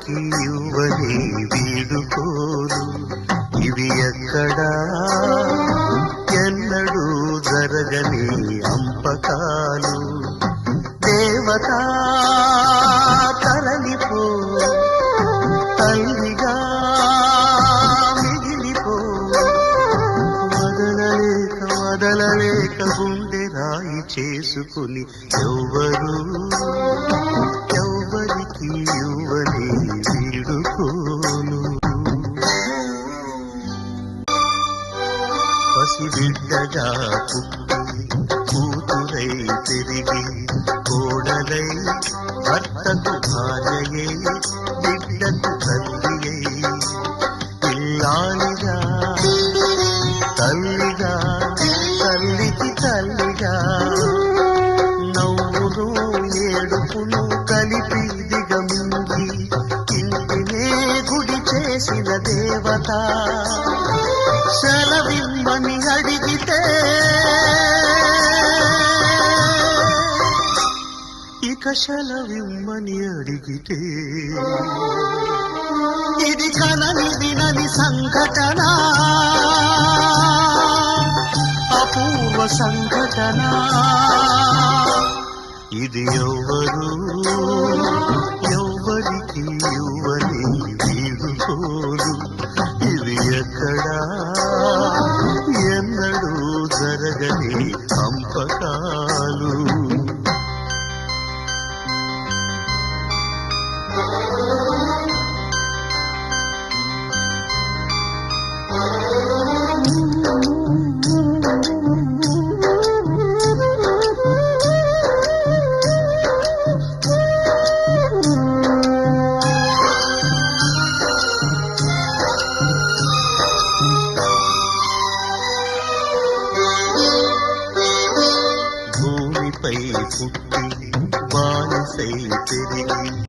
ఎవ్వరికి ఇవ్వని వీడుకోలు ఇవి ఎక్కడా ఎన్నడూ జరగని అంపకాలు దేవతా తరలిపో తల్లిగా మిగిలిపో వదలలేక గుండె రాయి చేసుకుని ఎవ్వరికి ఇవ్వని వీడుకోలు పసిబిడ్డగా పుట్టి కూతురై తిరిగి కోడలై భర్తకు భార్యయే బిడ్డకు తల్లియై ఇల్లాలిగా తల్లిగా తల్లికి తల్లిగా నవ్వును ఏడుపును కలిపి దిగమింగి ఇంటినే గుడి చేసిన దేవత సెలవిమ్మని అడిగితే ఇక సెలవిమ్మని అడిగితే ఇది కనని వినని సంఘటన అపూర్వ సంఘటన ఇది ఎవ్వరికి ఇవ్వని వీడుకోలు ఇది ఎక్కడా ఎన్నడూ జరగని పంపకాలు భూమిపై పుట్టి బానిసై పెరిగి